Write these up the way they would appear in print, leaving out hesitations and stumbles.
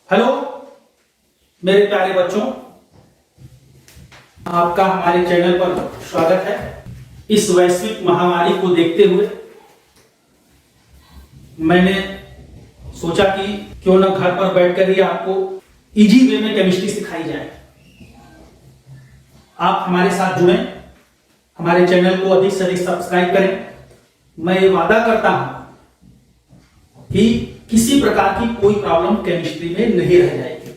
Hello मेरे प्यारे बच्चों, आपका हमारे चैनल पर स्वागत है। इस वैश्विक महामारी को देखते हुए मैंने सोचा कि क्यों ना घर पर बैठकर ही आपको इजी वे में केमिस्ट्री सिखाई जाए। आप हमारे साथ जुड़ें, हमारे चैनल को अधिक से अधिक सब्सक्राइब करें। मैं ये वादा करता हूं कि किसी प्रकार की कोई प्रॉब्लम केमिस्ट्री में नहीं रह जाएगी।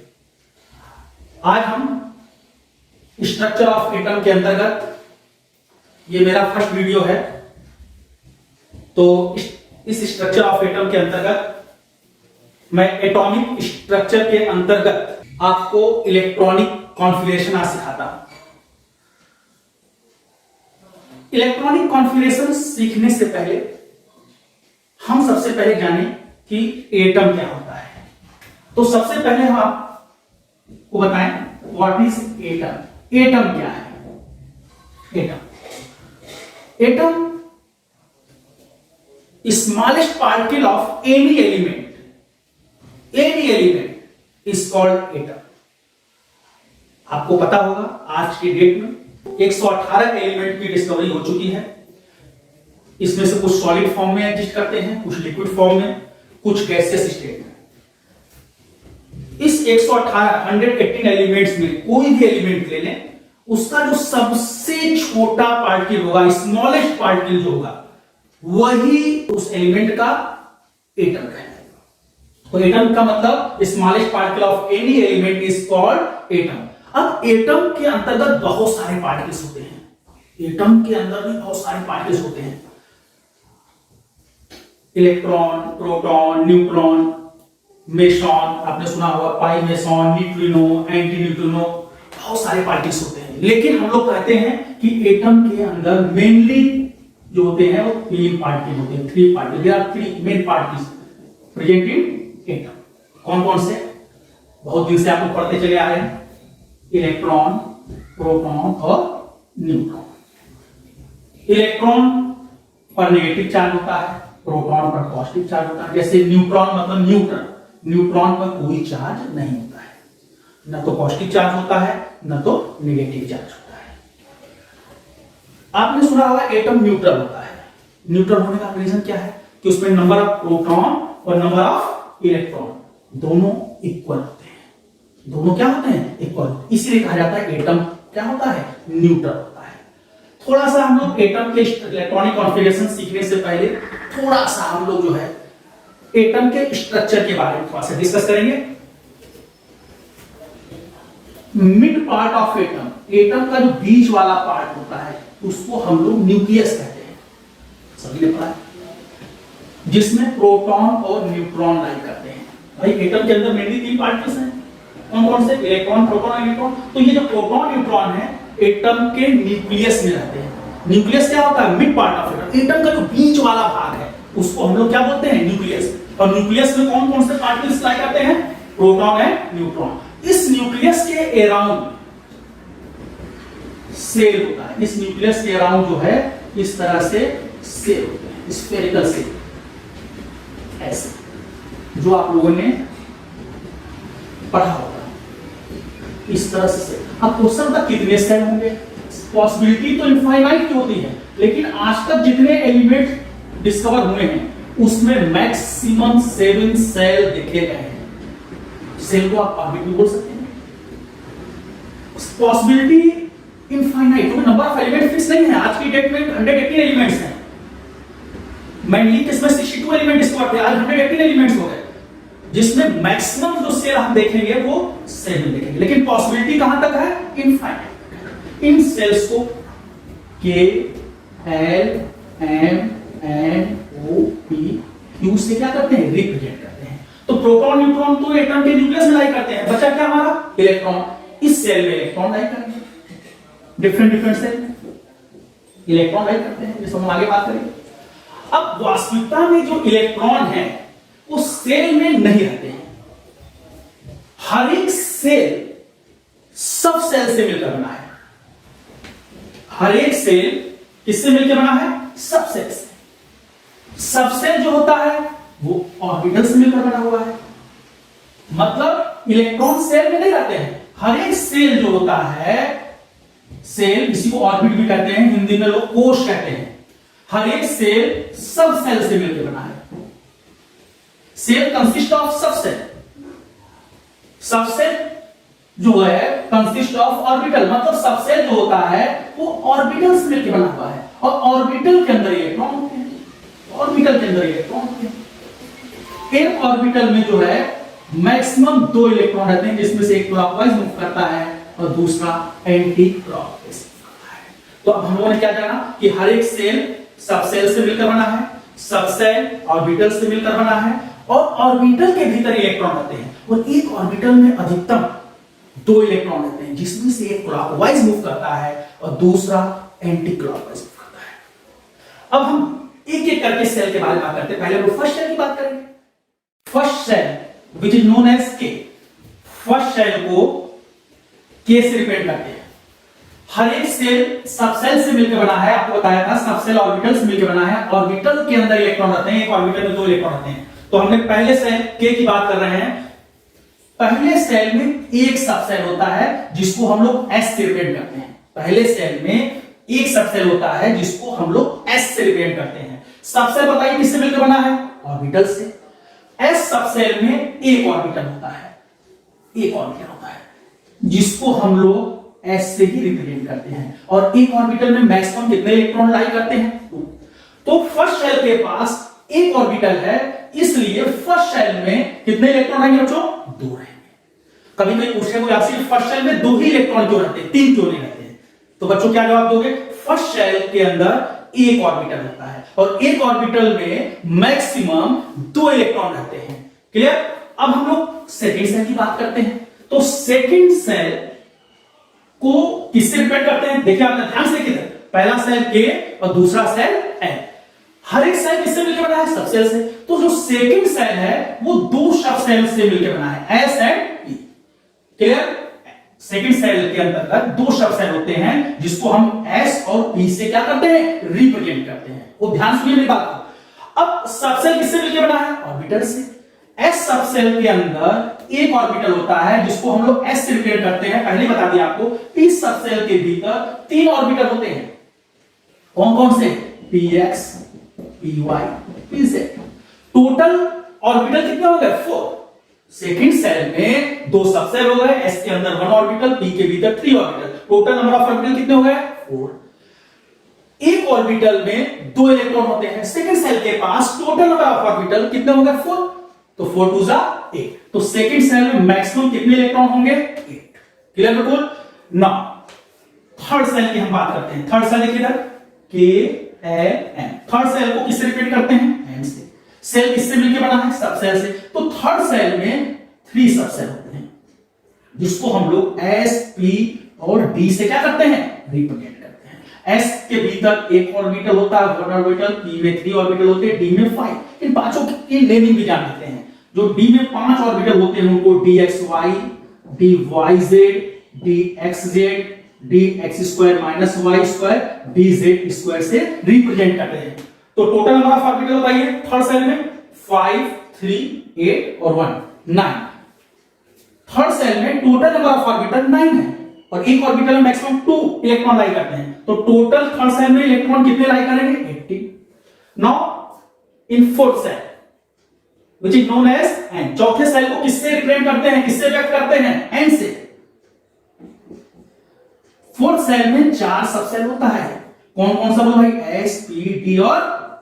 आज हम स्ट्रक्चर ऑफ एटम के अंतर्गत, ये मेरा फर्स्ट वीडियो है, तो इस स्ट्रक्चर ऑफ एटम के अंतर्गत मैं एटॉमिक स्ट्रक्चर के अंतर्गत आपको इलेक्ट्रॉनिक कॉन्फ़िगरेशन आज सिखाता हूं। इलेक्ट्रॉनिक कॉन्फ़िगरेशन सीखने से पहले हम सबसे पहले जानें कि एटम क्या होता है। तो सबसे पहले हम आपको बताएं व्हाट इज एटम। एटम क्या है? Atom smallest particle of any element is called atom. आपको पता होगा आज के डेट में 118 एलिमेंट की डिस्कवरी हो चुकी है। इसमें से कुछ सॉलिड फॉर्म में एग्जिस्ट करते हैं, कुछ लिक्विड फॉर्म में, कुछ गैसियस स्टेट में। इस 118 एलिमेंट्स में कोई भी एलिमेंट ले लें, उसका जो सबसे छोटा पार्टिकल होगा, स्मॉलेस्ट पार्टिकल जो होगा, वही उस एलिमेंट का एटम कहलाएगा। तो एटम का मतलब smallest particle of any element is called atom. अब एटम के अंतर्गत बहुत सारे पार्टिकल्स होते हैं। एटम के अंदर भी बहुत सारे पार्टिकल्स होते हैं। इलेक्ट्रॉन, प्रोटॉन, न्यूट्रॉन, मेसॉन, आपने सुना होगा, पाई मेसॉन, न्यूट्रिनो, एंटी न्यूट्रिनो, बहुत सारे पार्टिकल्स होते हैं। लेकिन हम लोग कहते हैं कि एटम के अंदर मेनली जो होते हैं वो 3 पार्टिकल होते हैं। 3 particle, there are 3 main particles present in atom. कौन कौन से? बहुत दिन से आप लोग पढ़ते चले आ रहे हैं, इलेक्ट्रॉन, प्रोटॉन और न्यूट्रॉन। इलेक्ट्रॉन पर नेगेटिव चार्ज होता है, प्रोटॉन पर पॉजिटिव चार्ज होता है। जैसे न्यूट्रॉन मतलब न्यूट्रल, न्यूट्रॉन पर कोई चार्ज नहीं होता है, न तो पॉजिटिव चार्ज होता है न तो नेगेटिव चार्ज होता है। आपने सुना होगा एटम न्यूट्रल होता है। न्यूट्रल होने का रीजन क्या है? कि उसमें नंबर ऑफ प्रोटॉन और नंबर ऑफ इलेक्ट्रॉन दोनों इक्वल होते हैं। दोनों क्या होते हैं? इक्वल। इसीलिए कहा जाता है एटम क्या होता है? न्यूट्रल होता है। थोड़ा सा हम लोग एटम के इलेक्ट्रॉनिक कॉन्फ़िगरेशन सीखने से पहले थोड़ा सा हम लोग जो है एटम के स्ट्रक्चर के बारे में थोड़ा सा डिस्कस करेंगे। Mid part of atom, atom का जो बीच वाला पार्ट होता है, उसको हम लोग न्यूक्लियस कहते हैं। सभी ने पढ़ा है, जिसमें प्रोटॉन और न्यूट्रॉन लाई करते हैं। भाई एटम के अंदर मेनली 3 पार्टिकल्स हैं। कौन कौन से? इलेक्ट्रॉन, प्रोटॉन और न्यूट्रॉन। तो ये जो प्रोटॉन न्यूट्रॉन है एटम के न्यूक्लियस में रहते हैं। न्यूक्लियस क्या होता है? Mid part of atom. Atom का जो बीच वाला भाग है उसको हम लोग क्या बोलते हैं? न्यूक्लियस। और न्यूक्लियस में कौन कौन से पार्टिकल्स लाई करते हैं? Proton and neutron. इस न्यूक्लियस के अराउंड सेल होता है। इस न्यूक्लियस के अराउंड जो है इस तरह से सेल होते हैं, स्फेरिकल सेल, ऐसे जो आप लोगों ने पढ़ा होगा इस तरह से। अब क्वेश्चन था कितने सेल होंगे? पॉसिबिलिटी तो इनफाइनाइट की होती है, लेकिन आज तक जितने एलिमेंट डिस्कवर हुए हैं उसमें मैक्सिमम 7 सेल देखे गए हैं। सेल को आप ऑर्बिट भी बोल सकते हैं। पॉसिबिलिटी इनफाइनाइट, क्योंकि नंबर ऑफ एलिमेंट फिक्स नहीं है। आज की डेट में 118 एलिमेंट्स हैं। मेनली किसमें 62 एलिमेंट डिस्कवर थे, आज 118 एलिमेंट्स हो गए, जिसमें मैक्सिमम जो सेल हम देखेंगे वो 7 देखेंगे। लेकिन पॉसिबिलिटी कहां तक है? इनफाइनाइट। इन सेल्स को के, एल, एम, एन, ओ, पी, क्यू से क्या करते हैं? रिप्रेजेंट करते हैं। तो प्रोटॉन, न्यूट्रॉन तो एटम के न्यूक्लियस में लाई करते हैं। बचा क्या हमारा? इलेक्ट्रॉन। इस सेल में इलेक्ट्रॉन लाई करेंगे, डिफरेंट सेल में इलेक्ट्रॉन लाई करते हैं, जिसको हम आगे बात करेंगे। अब वास्तविकता में जो इलेक्ट्रॉन है वो सेल में नहीं रहते हैं। हर एक सेल सब सेल से मिलकर बना है। हर एक सेल किससे मिलकर बना है? सब सेल से। सब सेल जो होता है वो ऑर्बिटल से मिलकर बना हुआ है। मतलब इलेक्ट्रॉन सेल में नहीं रहते हैं। हर एक सेल जो होता है, सेल इसी को ऑर्बिट भी कहते हैं, हिंदी में लोग कोश कहते हैं। हर एक सेल सब सेल से मिलकर बना है। सेल कंसिस्ट ऑफ सब सेल। सब सेल जो है कंसिस्ट ऑफ ऑर्बिटल, मतलब सब सेल जो होता है वो ऑर्बिटल से मिलकर बना हुआ है, और ऑर्बिटल के अंदर इलेक्ट्रॉन होते हैं। ऑर्बिटल के अंदर इलेक्ट्रॉन होते हैं। एक ऑर्बिटल में जो है मैक्सिमम 2 इलेक्ट्रॉन रहते हैं, जिसमें से एक क्लॉकवाइज मूव करता है और दूसरा एंटी क्लॉकवाइज करता है। तो अब हम लोगों ने क्या जाना कि हर एक सेल सब सेल से मिलकर बना है, सब सेल ऑर्बिटल से मिलकर बना है, और ऑर्बिटल के भीतर इलेक्ट्रॉन रहते हैं, और एक ऑर्बिटल में अधिकतम 2 इलेक्ट्रॉन रहते हैं, जिसमें से एक क्लॉकवाइज मूव करता है और दूसरा एंटी क्लॉकवाइज मूव करता है। अब हम एक एक करके सेल के बारे में बात करते हैं। पहले हम फर्स्ट सेल की बात करेंगे। First shell which is known as K. First shell को के से रिप्रेजेंट करते हैं। हर एक सेल सब सेल से मिलकर बना है, आपको बताया था सब सेल ऑर्बिटल से मिलकर बना है। ऑर्बिटल के अंदर इलेक्ट्रॉन रहते हैं, एक ऑर्बिटल में 2 इलेक्ट्रॉन रहते हैं। तो हमने पहले सेल के की बात कर रहे हैं। पहले सेल में एक सब सेल होता है जिसको हम लोग एस से रिप्रेजेंट करते हैं। पहले सेल में एक सब सेल होता है जिसको हम लोग एस से रिप्रेजेंट करते हैं। सब सेल बताइए किससे मिलकर बना है? ऑर्बिटल से। एस सब सेल में एक ऑर्बिटल होता है, एक ऑर्बिटल होता है जिसको हम लोग एस से ही रिप्रेजेंट करते हैं, और एक ऑर्बिटल में मैक्सिमम कितने इलेक्ट्रॉन लाई करते हैं? 2। तो फर्स्ट सेल के पास एक ऑर्बिटल है, इसलिए फर्स्ट सेल में कितने इलेक्ट्रॉन रहेंगे बच्चों? 2 रहेंगे। कभी कोई पूछे कोई आपसे फर्स्ट सेल में 2 ही इलेक्ट्रॉन क्यों रहते हैं, 3 क्यों नहीं रहते हैं? तो बच्चों क्या जवाब दोगे? फर्स्ट सेल के अंदर एक ऑर्बिटल होता है, और एक ऑर्बिटल में मैक्सिमम 2 इलेक्ट्रॉन रहते हैं। क्लियर? अब हम लोग सेकंड सेल की बात करते हैं। तो सेकंड सेल को किससे रिप्रेजेंट करते हैं? देखिए आपने ध्यान से किधर, पहला सेल के और दूसरा सेल एन। हर एक सेल किससे मिलकर बना है? सब सेल से। तो जो सेकंड सेल है वो 2 सब सेल से मिलकर बना है, S and P. Clear? Second shell के अंतर्गत 2 सब सेल होते हैं जिसको हम एस और पी से क्या करते हैं? रिप्रेजेंट करते हैं। वो ध्यान सुनिए मेरी बात को। अब सब सेल किससे मिलकर बना है? ऑर्बिटल से। एस सब सेल के अंदर एक ऑर्बिटल होता है जिसको हम लोग एस से रिप्रेजेंट करते हैं, पहले बता दिया आपको। पी सब सेल के भीतर 3 ऑर्बिटल होते हैं। कौन कौन से? P X, P Y, P Z. Total orbital कितने हो गए? 4। सेकंड सेल में 2 सब सेल हो गए, एस के अंदर 1 ऑर्बिटल, पी के भीतर 3 orbital. Total number of orbital कितने हो गए? 4। एक ऑर्बिटल में 2 इलेक्ट्रॉन होते हैं। सेकंड सेल के पास टोटल नंबर ऑफ ऑर्बिटल कितने हो गए? 4। तो 4 2 जा 8। तो सेकंड सेल में मैक्सिमम कितने इलेक्ट्रॉन होंगे? 8। क्लियर बिल्कुल? नाउ थर्ड सेल की हम बात करते हैं। थर्ड सेल देखिए इधर, के एन। थर्ड सेल को किससे रिप्रेजेंट करते हैं? एन से। सेल किससे मिलकर बना है? सब सेल से। तो थर्ड सेल में 3 सब सेल होते हैं जिसको हम लोग एस, पी और डी से क्या करते हैं? रिप्रेजेंट करते हैं। एस के भीतर एक ऑर्बिटल होता है, 1 ऑर्बिटल, पी में 3 ऑर्बिटल होते हैं, डी में 5। इन पांचों की नेमिंग भी जान लेते हैं। जो डी में 5 ऑर्बिटल होते हैं उनको D X Y, D Y Z, D X Z, D X square minus Y square, D Z square से रिप्रेजेंट करते हैं। तो टोटल नंबर ऑफ ऑर्बिटल बताइए थर्ड सेल में? 5, 3, 8 और 1, 9। थर्ड सेल में टोटल नंबर ऑफ ऑर्बिटल 9 है, और एक ऑर्बिटल में मैक्सिमम 2 इलेक्ट्रॉन लाई करते हैं। तो टोटल थर्ड सेल में इलेक्ट्रॉन कितने लाई करेंगे? 80। Now in fourth shell which is known as n। चौथे सेल को किससे रिप्रेजेंट करते हैं, किससे व्यक्त करते हैं? n से। फोर्थ सेल में 4 सब सेल होता है। कौन कौन सा बोलो भाई? s, p, d और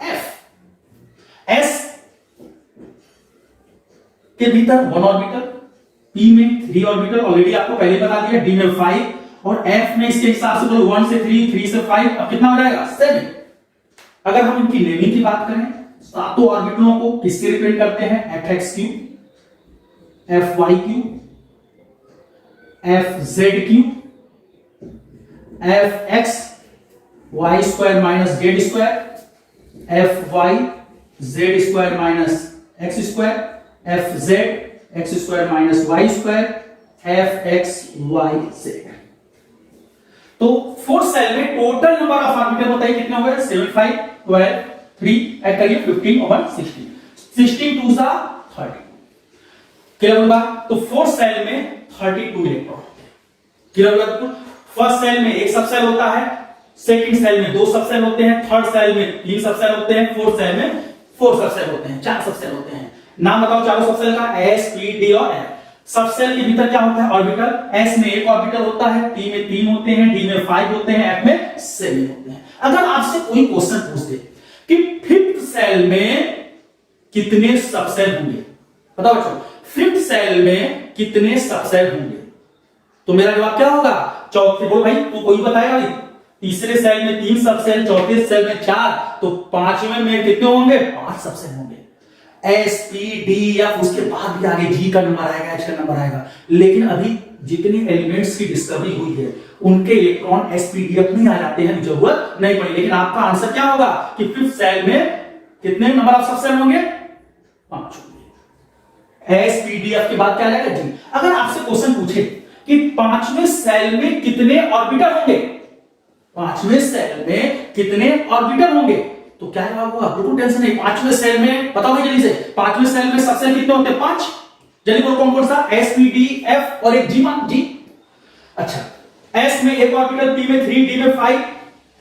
f। s के भीतर 1 ऑर्बिटल, p में 3 ऑर्बिटल, ऑलरेडी आपको पहले बता दिया, d में 5, और f में इसके हिसाब से बोलो 1 से 3, 3 से 5, अब कितना हो जाएगा? 7। अगर हम इनकी नेमिंग की बात करें, सातों ऑर्बिटलों को किससे रिप्रेजेंट करते हैं? F X Q, F Y Q, F Z Q, F X Y square minus Z square, F Y Z square minus X square, F Z X square minus Y square, F X Y Z. तो fourth shell में total number of orbital बताइए कितने हो गए? 7, 5, 12, 3 add करिए 15 और 16। 16 2 जा 30। Clear होगा? तो फोर्थ सेल में 32 इलेक्ट्रॉन। क्लियर होगा? फर्स्ट सेल में एक सबसेल होता है, सेकंड सेल में 2 सबसेल होते हैं, थर्ड सेल में 3 सबसेल होते हैं, फोर्थ सेल में 4 सबसेल होते हैं, 4 सबसेल होते हैं। नाम बताओ चारों सबसेल का, एस, पी, डी और एफ। सबसेल के भीतर क्या होता है? ऑर्बिटल। एस में एक ऑर्बिटल होता है, पी में 3 होते हैं, डी में 5 होते हैं, एफ में 7 होते हैं। अगर आपसे कोई क्वेश्चन पूछ दे कि फिफ्थ सेल में कितने सबसेल होंगे, बताओ बच्चों, फिफ्थ सेल में कितने सबसेल होंगे, तो मेरा जवाब क्या होगा? चौथे, बोल भाई तू कोई बताएगा नहीं। तीसरे सेल में 3 सबसेल, चौथे सेल में 4, तो पांचवें में कितने होंगे? 5 सबसेल होंगे। एस, पी, डी, एफ, उसके बाद भी आगे जी का नंबर आएगा, एच का नंबर आएगा। लेकिन अभी जितने एलिमेंट्स की डिस्कवरी हुई है उनके electron S, P, D, F नहीं आ जाते हैं, जरूरत नहीं पड़ी। लेकिन आपका आंसर क्या होगा कि फिफ्थ सेल में कितने नंबर ऑफ सबसेल होंगे? 5 होंगे। एस, पी, डी, एफ के बाद क्या आ जाएगा? जी। अगर आपसे क्वेश्चन पूछे कि पांचवें सेल में कितने ऑर्बिटल होंगे, पांचवें सेल में कितने ऑर्बिटल होंगे, तो क्या जवाब होगा? बिल्कुल टेंशन नहीं। पांचवें सेल में बताओ भाई जल्दी से, पांचवें सेल में सबसेल कितने होते हैं? 5। जल्दी बोलो कौन कौन सा? एस, पी, डी, एफ और एक जी मान जी। अच्छा, एस में एक ऑर्बिटल, पी में 3, डी में 5,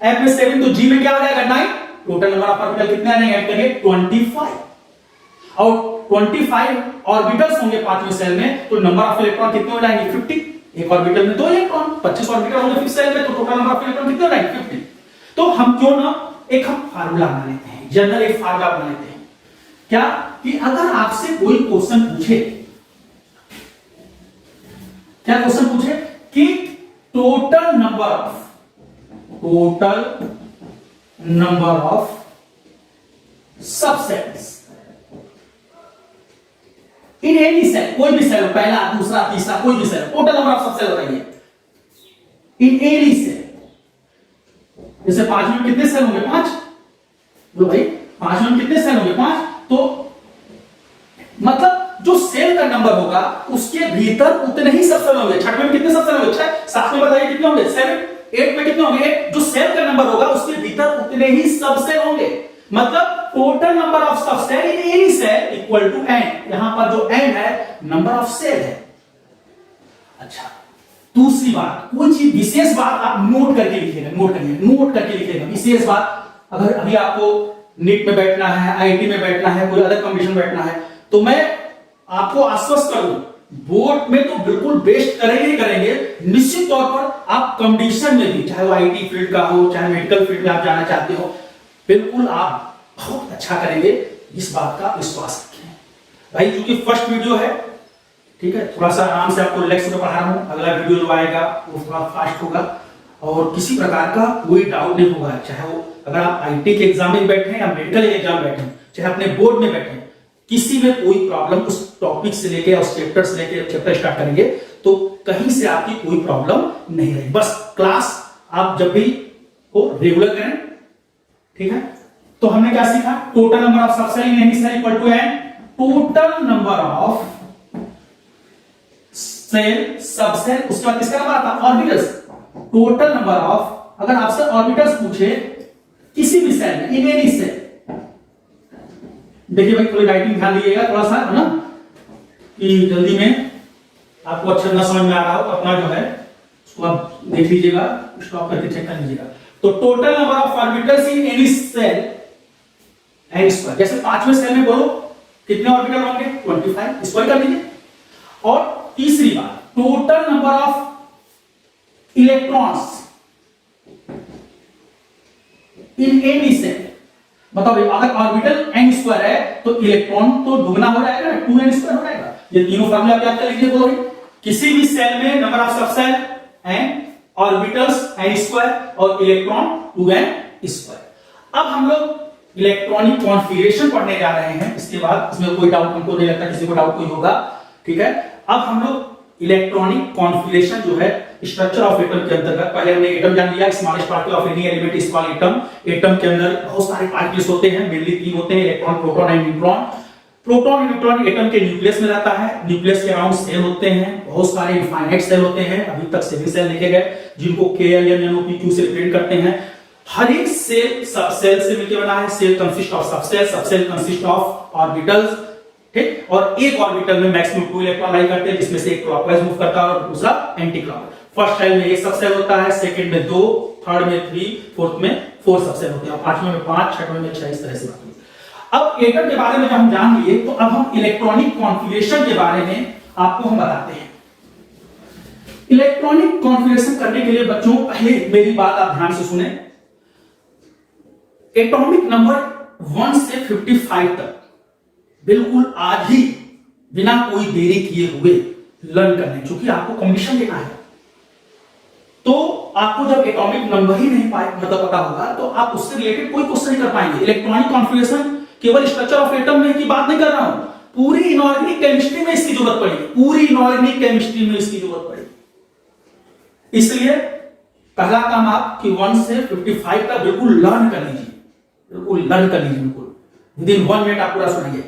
एफ में 7, तो जी में क्या हो जाएगा? 9। टोटल नंबर ऑफ ऑर्बिटल कितने आ जाएंगे? ऐड करिए 25। और 25 ऑर्बिटल्स होंगे पांचवें सेल में, तो नंबर ऑफ इलेक्ट्रॉन कितने हो जाएंगे? 50। एक ऑर्बिटल में 2 इलेक्ट्रॉन, 25 ऑर्बिटल होंगे फिफ्थ सेल में, तो टोटल नंबर ऑफ इलेक्ट्रॉन कितने हो जाएंगे? 50। तो हम क्यों ना एक हम फार्मूला बना लेते हैं, जनरल एक फार्मूला बना लेते हैं। क्या कि अगर आपसे कोई क्वेश्चन पूछे, क्या क्वेश्चन पूछे कि total number of subshells in any shell, कोई भी सेल, पहला, दूसरा, तीसरा, कोई भी shell, total number of subshell बताइए इन एनी सेल। जैसे 5 में कितने सेल होंगे? 5। बोलो भाई 5 में कितने सेल होंगे? 5। तो मतलब जो सेल का नंबर होगा उसके भीतर उतने ही सबसेल होंगे। 6 में कितने सबसेल होंगे? 6। 7 में बताइए कितने होंगे? 7। 8 में कितने होंगे? 8। जो सेल का नंबर होगा उसके भीतर उतने ही सबसेल होंगे। मतलब total number of subshell in any shell equal to n। यहां पर जो n है नंबर ऑफ सेल है। अच्छा, दूसरी बात, कोई चीज विशेष बात आप नोट करके लिखिएगा, नोट करके लिखिएगा विशेष बात। अगर अभी आपको नीट में बैठना है, आईआईटी में बैठना है, कोई अलग कंपटीशन में बैठना है, तो मैं आपको आश्वस्त करूं, बोर्ड में तो बिल्कुल बेस्ट करेंगे। निश्चित तौर पर आप कंपटीशन में भी, चाहे वो आईटी फील्ड का हो, चाहे मेडिकल फील्ड में आप जाना चाहते हो, बिल्कुल आप बहुत अच्छा करेंगे, इस बात का विश्वास रखें भाई। क्योंकि फर्स्ट वीडियो है, ठीक है, थोड़ा सा आराम से आपको रिलैक्स होकर पढ़ा रहा हूं। अगला वीडियो जो आएगा वो थोड़ा फास्ट होगा और किसी प्रकार का कोई डाउट नहीं होगा। चाहे वो अगर आप आईटी के एग्जाम में बैठे हैं या मेडिकल एग्जाम बैठे हैं, चाहे अपने बोर्ड में बैठे हैं, किसी में कोई प्रॉब्लम उस टॉपिक से लेके उस चैप्टर से लेके चैप्टर स्टार्ट करेंगे तो कहीं से आपकी कोई प्रॉब्लम नहीं रहेगी। बस क्लास आप जब भी को रेगुलर करें, ठीक है। तो हमने क्या सीखा? Total number of subshell in any shell equal to n। Total number of shell, subshell, उसके बाद किसका नंबर आता? ऑर्बिटल्स। टोटल नंबर ऑफ, अगर आपसे ऑर्बिटल्स पूछे किसी भी सेल में, इन एनी सेल, देखिए भाई थोड़ी राइटिंग ध्यान दीजिएगा थोड़ा सा, है ना, कि जल्दी में आपको अच्छा ना समझ में आ रहा हो, अपना जो है उसको आप देख लीजिएगा, स्टॉप करके चेक कर लीजिएगा। तो total number of orbitals in any shell n square. जैसे 5वें सेल में बोलो कितने ऑर्बिटल होंगे? 25, स्क्वायर कर दीजिए। और तीसरी बात, total number of electrons in any shell. बताओ भाई, अगर ऑर्बिटल n स्क्वायर है तो इलेक्ट्रॉन तो दुगना हो जाएगा, 2n स्क्वायर हो जाएगा। ये तीनों फार्मूला आप याद कर लीजिए। बोलो भाई, किसी भी सेल में number of subshell n, orbitals n square और इलेक्ट्रॉन 2n स्क्वायर। अब हम लोग इलेक्ट्रॉनिक कॉन्फ़िगरेशन पढ़ने जा रहे हैं। इसके बाद इसमें कोई डाउट हमको नहीं लगता किसी को डाउट कोई होगा, ठीक है। अब हम लोग इलेक्ट्रॉनिक कॉन्फ़िगरेशन जो है स्ट्रक्चर ऑफ एटम के अंतर्गत, पहले हमने एटम जान लिया, smallest particle of any element is called atom. Atom के अंदर बहुत सारे पार्टिकल्स होते हैं, मेनली 3 होते हैं, electron, proton and neutron. Proton और न्यूट्रॉन एटम के न्यूक्लियस में रहता है। न्यूक्लियस के अराउंड सेल होते हैं, बहुत सारे इनफाइनाइट सेल होते हैं, अभी तक सभी सेल लिखे गए जिनको KLMNOP से रिप्रेजेंट करते हैं। हर एक सेल सबसेल से मिलकर बना है। Shell consist of subshell, subshell consist of orbitals, ठीक। और एक ऑर्बिटल में मैक्सिमम 2 इलेक्ट्रॉन लाई करते हैं, जिसमें से एक क्लॉकवाइज मूव करता है और दूसरा एंटी क्लॉकवाइज। फर्स्ट शेल में एक सबसेल होता है, सेकंड में 2, थर्ड में 3, फोर्थ में 4 सबसेल होते हैं, पांचवें में 5, छठवें में 6, इस तरह से बात होती है। अब एटम के बारे में जब हम जान लिए, तो अब हम इलेक्ट्रॉनिक कॉन्फ़िगरेशन के बारे में आपको हम बताते हैं। इलेक्ट्रॉनिक कॉन्फ़िगरेशन करने के लिए बच्चों, पहले मेरी बात आप ध्यान से सुने। एटॉमिक नंबर 1 से 55 तक बिल्कुल आज ही बिना कोई देरी किए हुए लर्न करने, क्योंकि आपको कॉम्बिनेशन देना है। तो आपको जब एटॉमिक नंबर ही नहीं मतलब पता होगा, तो आप उससे रिलेटेड कोई क्वेश्चन नहीं कर पाएंगे। इलेक्ट्रॉनिक कॉन्फ़िगरेशन केवल स्ट्रक्चर ऑफ एटम में की बात नहीं कर रहा हूं, पूरी इनऑर्गेनिक केमिस्ट्री में इसकी जरूरत पड़ेगी, पूरी इनऑर्गेनिक केमिस्ट्री में इसकी जरूरत पड़ेगी। इसलिए पहला काम आप कि 1 से 55 तक बिल्कुल लर्न कर लीजिए, बिल्कुल लर्न कर लीजिए, बिल्कुल विदिन 1 मिनट आप पूरा सुनिए।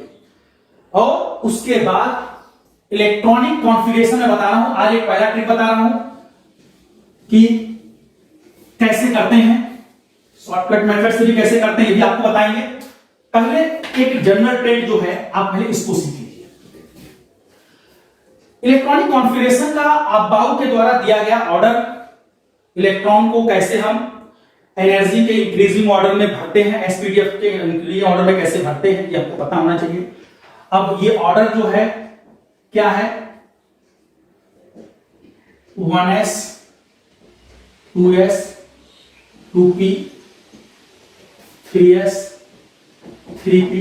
और उसके बाद इलेक्ट्रॉनिक कॉन्फ़िगरेशन में बता रहा हूं, आज एक पहला ट्रिक बता रहा हूं कि कैसे करते हैं, शॉर्टकट मेथड से भी कैसे करते हैं ये भी आपको बताएंगे। पहले एक जनरल ट्रेंड जो है, आप पहले इसको सीख लीजिए। इलेक्ट्रॉनिक कॉन्फ़िगरेशन का अबाउ के द्वारा दिया गया ऑर्डर, इलेक्ट्रॉन को कैसे हम एनर्जी के इंक्रीजिंग ऑर्डर में भरते हैं, एसपीडीएफ के इंक्रीजिंग ऑर्डर में कैसे भरते हैं, ये आपको पता होना चाहिए। अब ये ऑर्डर जो है क्या है, 1s 2s 2p 3s 3p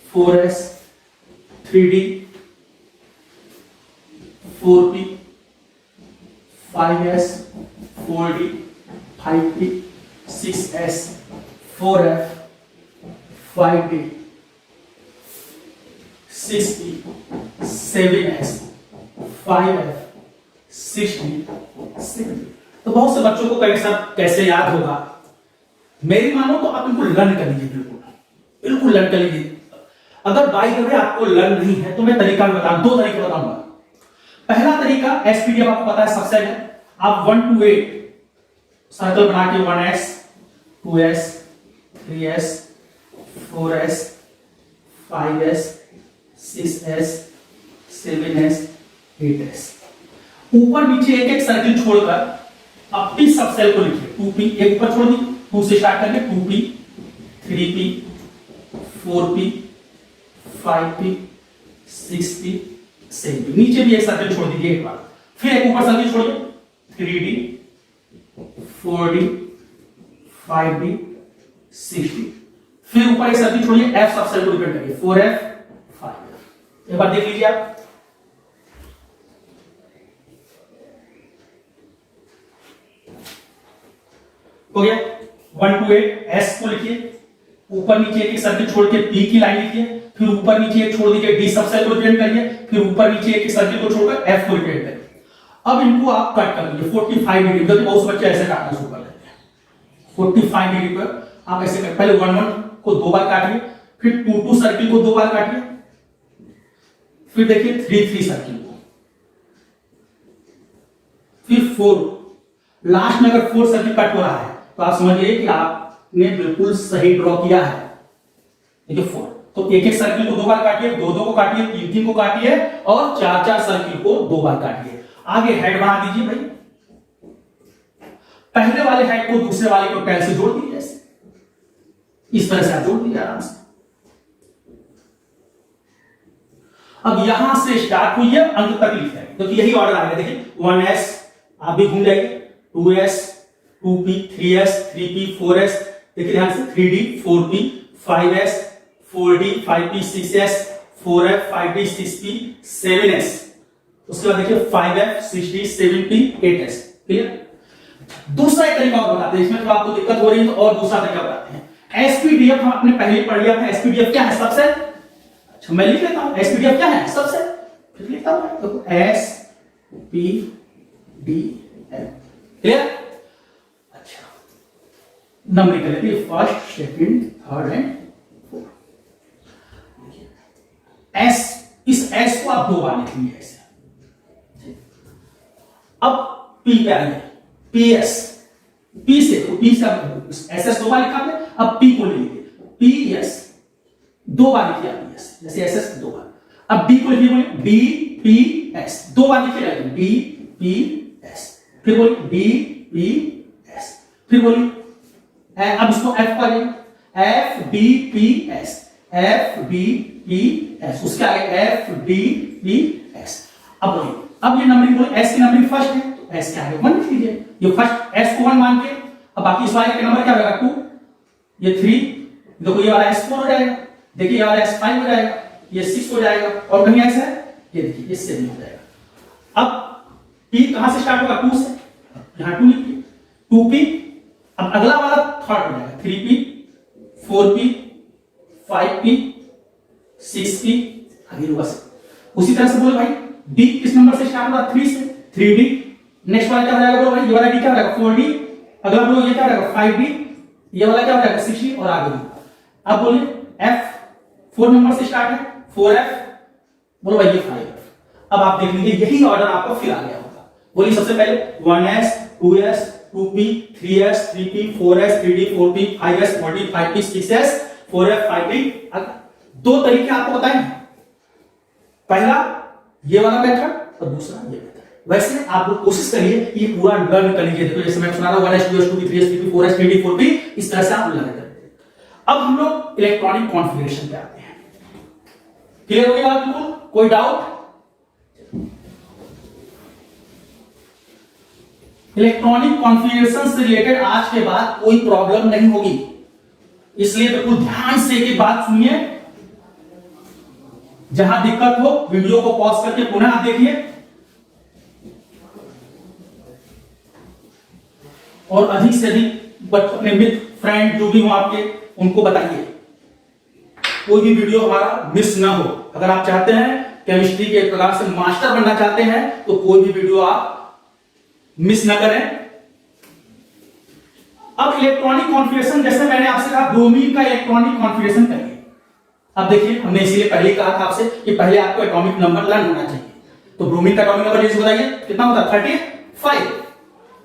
4s 3d 4p 5s 4d 5p 6s 4f 5d 6p 7s 5f 6d 7d। तो बहुत से बच्चों को कई सब कैसे याद होगा, मेरी मानो तो आप इनको लर्न कर लीजिए, बिल्कुल बिल्कुल लर्न कर लीजिए। अगर बाई द वे आपको लर्न नहीं है तो मैं तरीका बताऊं, 2 तरीके बताऊंगा। पहला तरीका एसपीडीएफ आपको पता है सबसे है, आप 1 to 8 सर्कल बना के 1s 2s 3s 4s 5s 6s 7s 8s, ऊपर नीचे एक एक सर्किल छोड़कर अब पी सब सेल को लिखिए। 2p एक ऊपर छोड़ दी, 2 से स्टार्ट करके 2p 3p 4p 5p 6p 7p, नीचे भी एक सर्किल छोड़ दीजिए एक बार, फिर एक ऊपर सर्किल छोड़िए 3d 4d 5d 6d, फिर ऊपर एक सर्किल छोड़िए, f सब सेल को रिपीट करिए 4f 5f। एक बार देख लीजिए आप, हो गया। 1 to 8 S को लिखिए, ऊपर नीचे एक सर्किल छोड़ के P की लाइन लिखिए, फिर ऊपर नीचे एक छोड़ दीजिए D सब सेल को रिप्रेजेंट करिए, फिर ऊपर नीचे एक सर्किल को छोड़कर F को रिप्रेजेंट करिए। अब इनको आप कट कर लीजिए 45 डिग्री पर, बहुत से बच्चे ऐसे काटना शुरू कर देते हैं। 45 डिग्री पर आप ऐसे कर, पहले 1 1 को 2 बार काटिए, फिर 2 2 सर्किल को 2 बार काटिए, फिर देखिए 3 3 सर्किल को, फिर 4, लास्ट में अगर 4 सर्किल कट हो रहा है तो आप समझिए कि आपने बिल्कुल सही ड्रॉ किया है। देखिए 4, तो एक एक सर्किल को 2 बार काटिए, 2 2 को काटिए, 3 3 को काटिए और 4 4 सर्किल को 2 बार काटिए। आगे हेड बना दीजिए भाई, पहले वाले हेड को दूसरे वाले को टेल से जोड़ दीजिए, ऐसे इस तरह से आप जोड़ दीजिए आराम से। अब यहां से स्टार्ट हुई है, अंत तक लिखा है, तो यही ऑर्डर आ गया। देखिए 1s आप भी घूम जाइए, 2s 2p 3s 3p 4s, देखिए ध्यान से 3d 4p 5s 4d 5p 6s 4f 5d 6p 7s, उसके बाद देखिए 5f 6d 7p 8s। Clear. दूसरा एक तरीका और बताते हैं, इसमें तो आपको दिक्कत हो रही है तो और दूसरा तरीका बताते हैं। एसपीडीएफ हम आपने पहले पढ़ लिया था, एसपीडीएफ क्या है, सबसेट। अच्छा मैं लिख लेता हूं, एसपीडीएफ क्या है, सबसेट, फिर लिखता हूं तो S P D F. Clear. Number निकल लेते हैं, first second third and fourth. S, इस एस को आप 2 बार लिखेंगे ऐसे। अब पी पे आइए, पी एस, पी से तो पी से एस एस 2 बार लिखा है, अब पी को ले लीजिए, पी एस दो बार लिखिए आप एस, जैसे एस एस दो बार। अब डी को लिखिए, बोलिए डी पी एस, दो बार लिखिए डी पी एस, फिर बोलिए डी पी एस, फिर बोलिए अब इसको एफ को आइए F D P S, F D P S, उसके आगे एफ डी पी एस। अब बोलिए, अब ये नंबरिंग बोलिए एस की नंबरिंग फर्स्ट है तो एस के आगे 1 लिख लीजिए, ये फर्स्ट एस को 1 मान के। अब बाकी इस वाले का नंबर क्या होगा 2, ये 3, देखो ये वाला S4 हो जाएगा, देखिए ये वाला S5 हो जाएगा, ये 6 हो जाएगा, और कहीं ऐसा है ये देखिए ये 7 हो जाएगा। अब P कहां से स्टार्ट होगा 2 से, यहां 2 लिखिए 2P। अब अगला वाला थर्ड हो जाएगा 3P 4P 5P 6P, आगे होगा। उसी तरह से बोलो भाई D किस नंबर से स्टार्ट होगा 3 से, 3D। नेक्स्ट वाला क्या हो जाएगा बोलो भाई, ये वाला D क्या हो जाएगा 4D, अगला बोलो ये क्या हो जाएगा 5D, ये वाला क्या हो जाएगा 6D, और आगे भी। अब बोलिए F 4 नंबर से स्टार्ट है 4F, बोलो भाई ये 5F। अब आप देख लीजिए यही ऑर्डर आपको फिर आ गया होगा। बोलिए सबसे पहले 1S 2S 2P 3S 3P 4S 3D 4P 5S 4D 5P 6S 4F 5D। दो तरीके आपको बताए हैं, पहला ये वाला मेथड और दूसरा ये मेथड। वैसे आप लोग कोशिश करिए ये पूरा लर्न कर लीजिए। देखो जैसे मैं सुना रहा हूं 1S 2S 2P 3S 3P 4S 3D 4P, इस तरह से आप लर्न करते हैं। अब हम लोग इलेक्ट्रॉनिक कॉन्फ़िगरेशन पे आते हैं। क्लियर हो गई बात बिल्कुल, कोई डाउट? इलेक्ट्रॉनिक कॉन्फ़िगरेशन से रिलेटेड आज के बाद कोई प्रॉब्लम नहीं होगी, इसलिए बिल्कुल ध्यान से एक बात सुनिए। जहां दिक्कत हो वीडियो को पॉज करके पुनः देखिए और अधिक से अधिक अपने मित्र फ्रेंड जो भी हो आपके उनको बताइए, कोई भी वीडियो हमारा मिस ना हो। अगर आप चाहते हैं केमिस्ट्री के एक प्रकार से मास्टर बनना चाहते हैं तो कोई भी वीडियो आप मिस ना करें। अब इलेक्ट्रॉनिक कॉन्फ़िगरेशन, जैसे मैंने आपसे कहा ब्रोमीन का इलेक्ट्रॉनिक कॉन्फ़िगरेशन करिए। अब देखिए हमने इसीलिए पहले कहा था आपसे कि पहले आपको एटॉमिक नंबर लर्न होना चाहिए। तो ब्रोमीन का एटॉमिक नंबर जैसे बताइए कितना होता है 35।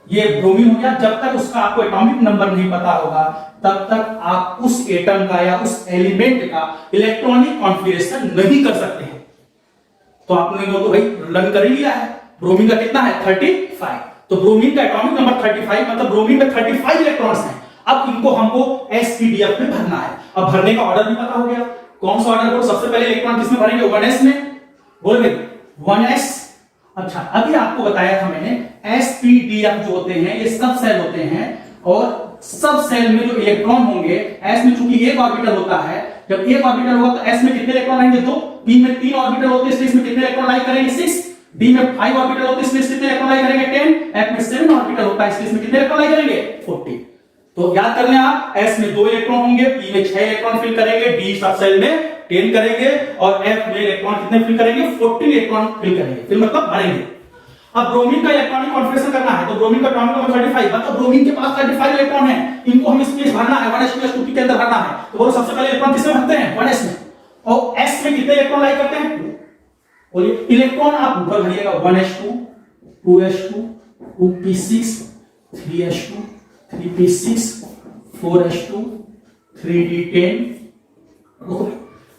ये ब्रोमीन हो गया। जब तक उसका आपको एटॉमिक नंबर नहीं पता होगा तब तक आप उस एटम का या उस एलिमेंट का इलेक्ट्रॉनिक कॉन्फ़िगरेशन नहीं कर सकते हैं। तो आपने वो तो भाई लर्न कर ही लिया है। ब्रोमीन का कितना है 35, तो ब्रोमीन का एटॉमिक नंबर 35, मतलब ब्रोमीन में 35 इलेक्ट्रॉन्स हैं। अब इनको हमको sp-df में भरना है। अब भरने का ऑर्डर भी पता हो गया, कौन सा ऑर्डर? सबसे पहले इलेक्ट्रॉन किसमें भरेंगे 1s में, बोलोगे 1s। अच्छा अभी आपको बताया था मैंने sp-df जो होते हैं ये सब सेल होते हैं, और सब सेल में जो इलेक्ट्रॉन होंगे s में चूंकि एक ऑर्बिटल होता है, जब एक ऑर्बिटल होगा तो s में कितने इलेक्ट्रॉन आएंगे 2, p में 3 ऑर्बिटल होते हैं इसलिए इसमें कितने इलेक्ट्रॉन लाई करेंगे 6, d में 5 ऑर्बिटल होते हैं इसलिए कितने इलेक्ट्रॉन लाई करेंगे 10, f में 7 ऑर्बिटल होता है इसलिए इसमें कितने इलेक्ट्रॉन लाई करेंगे 40। तो याद कर लें आप, s में 2 इलेक्ट्रॉन होंगे, p में 6 इलेक्ट्रॉन फिल करेंगे, d सब सेल में 10 करेंगे, और f में इलेक्ट्रॉन कितने फिल करेंगे 40 इलेक्ट्रॉन फिल करेंगे, फिर मतलब भरेंगे। अब ब्रोमीन का इलेक्ट्रॉनिक कॉन्फ़िगरेशन करना है तो ब्रोमीन का एटॉमिक नंबर 35, मतलब ब्रोमीन के पास 35 इलेक्ट्रॉन है, इनको हम स्पेस भरना है 1s 2s 2p के अंदर भरना है। तो बोलो सबसे पहले इलेक्ट्रॉन किसमें भरते हैं 1s में, और s में कितने इलेक्ट्रॉन लाई करते हैं 2। बोलिए इलेक्ट्रॉन आप ऊपर भरिएगा 1s2 2s2 2p6 3s2 3p6 4s2 3d10।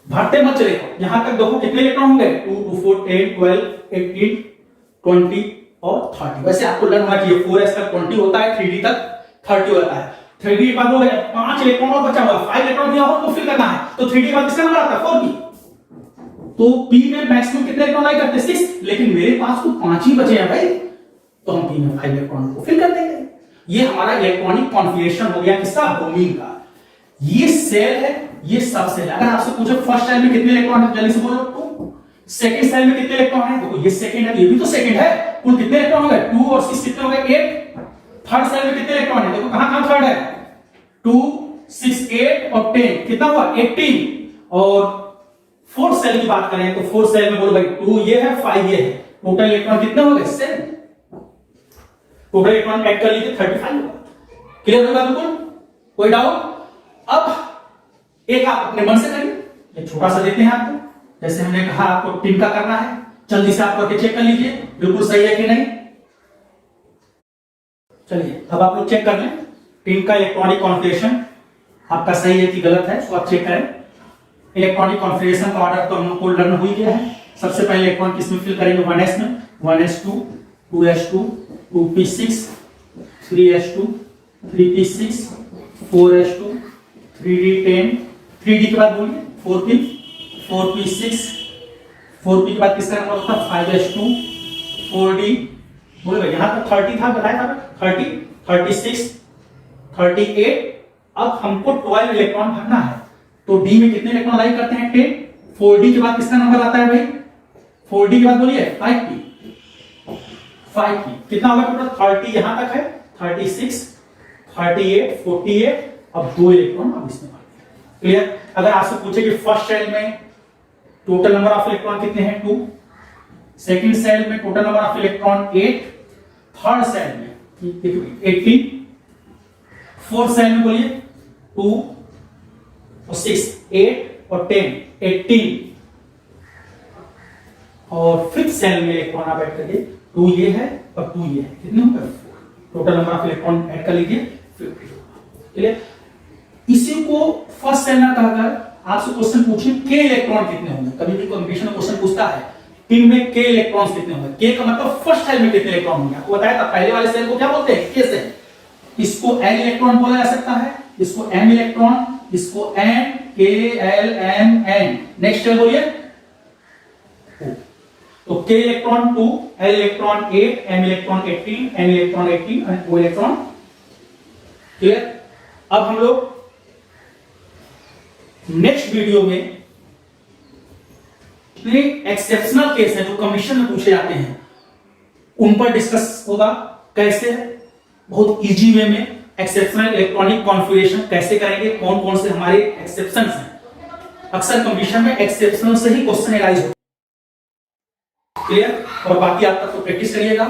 भरते मत चले, यहां तक देखो कितने इलेक्ट्रॉन होंगे 2 2 4 10 12 18 20 और 30। वैसे आपको लर्न होना चाहिए 4s तक 20 होता है, 3d तक 30 होता है। 3d के बाद हो गया 5 इलेक्ट्रॉन और बचा हुआ 5 इलेक्ट्रॉन दिया हो तो फिल करना है, तो 3d के बाद किसका नंबर आता है 4p। तो p में मैक्सिमम कितने इलेक्ट्रॉन लाई करते हैं 6, लेकिन मेरे पास तो 5 ही बचे हैं भाई, तो हम p में 5 इलेक्ट्रॉन को फिल कर देंगे। ये हमारा इलेक्ट्रॉनिक कॉन्फ़िगरेशन हो गया किसका ब्रोमीन का। ये सेल है, ये सब सेल। अगर आपसे पूछे फर्स्ट सेल में कितने इलेक्ट्रॉन है जल्दी से बोलो 2, सेकंड सेल में कितने इलेक्ट्रॉन है, देखो ये सेकंड है ये भी तो सेकंड है, कुल कितने इलेक्ट्रॉन हो गए 2 और 6 कितने हो गए 8। थर्ड सेल में कितने इलेक्ट्रॉन है, देखो कहां कहां थर्ड है 2 6 8 और 10, कितना हुआ 18। और फोर्थ सेल की बात करें तो फोर्थ सेल में बोलो भाई 2 ये है 5 ये है, टोटल इलेक्ट्रॉन कितने हो गए 7। टोटल इलेक्ट्रॉन ऐड कर लीजिए 35 होगा। क्लियर होगा बिल्कुल, कोई डाउट? अब एक आप अपने मन से करिए, एक छोटा सा देते हैं आपको, जैसे हमने कहा आपको टिन का करना है, जल्दी से आप करके चेक कर लीजिए बिल्कुल सही है कि नहीं। चलिए अब आप लोग चेक कर लें टिन का इलेक्ट्रॉनिक कॉन्फ़िगरेशन आपका सही है कि गलत है, तो आप चेक करें। इलेक्ट्रॉनिक कॉन्फ़िगरेशन का ऑर्डर तो हम लोग को लर्न हो ही गया है। सबसे पहले इलेक्ट्रॉन किस में फिल करेंगे, 1s में, 1s2, 2s2, 2p6, 3s2, 3p6, 4s2, 3d10, 3d के बाद बोलिए 4p, 4p6, 4p के बाद किसका नंबर होता है 5s2, 4d, बोले भाई यहाँ तक 30 था, बताया था 30, 36, 38। अब हमको 12 इलेक्ट्रॉन भरना है, तो डी में कितने इलेक्ट्रॉन लाई करते हैं 10। 4d के बाद किसका नंबर आता है भाई, 4d के बाद बोलिए 5p, 5p कितना होगा टोटल 30 यहां तक है, 36, 38, 48। अब 2 इलेक्ट्रॉन अब इसमें भर दिया। क्लियर। अगर आपसे पूछे कि फर्स्ट सेल में टोटल नंबर ऑफ इलेक्ट्रॉन कितने हैं 2, सेकंड सेल में total number of electron 8, third shell में 18, फोर्थ सेल में बोलिए 2 और 6, 8 और 10, 18, और फिफ्थ सेल में इलेक्ट्रॉन आप ऐड करिए, 2 ये है और 2 ये है, कितने होंगे 4। Total number of electron add कर लीजिए 50। क्लियर। इसी को फर्स्ट सेल में कहकर आपसे क्वेश्चन पूछे के इलेक्ट्रॉन कितने होंगे। कभी भी कंपटीशन क्वेश्चन पूछता है पिन में के इलेक्ट्रॉन्स कितने होंगे, के का मतलब फर्स्ट सेल में कितने इलेक्ट्रॉन होंगे। आपको बताया था पहले वाले सेल को क्या बोलते हैं, के सेल। इसको एन इलेक्ट्रॉन बोला जा सकता है, इसको एम इलेक्ट्रॉन, इसको N, K, L, M, N. Next shell बोलिए तो K electron 2, L electron 8, M electron 18, N electron 18 और ओ इलेक्ट्रॉन। क्लियर। अब हम लोग नेक्स्ट वीडियो में इतने एक्सेप्शनल केस है जो कमीशन में पूछे जाते हैं उन पर डिस्कस होगा। कैसे बहुत इजी वे में एक्सेप्शनल इलेक्ट्रॉनिक कॉन्फ़िगरेशन कैसे करेंगे, कौन कौन से हमारे एक्सेप्शंस हैं। अक्सर कमीशन में एक्सेप्शनल से ही क्वेश्चन एराइज होते हैं। क्लियर। और बाकी आप तक तो प्रैक्टिस करिएगा।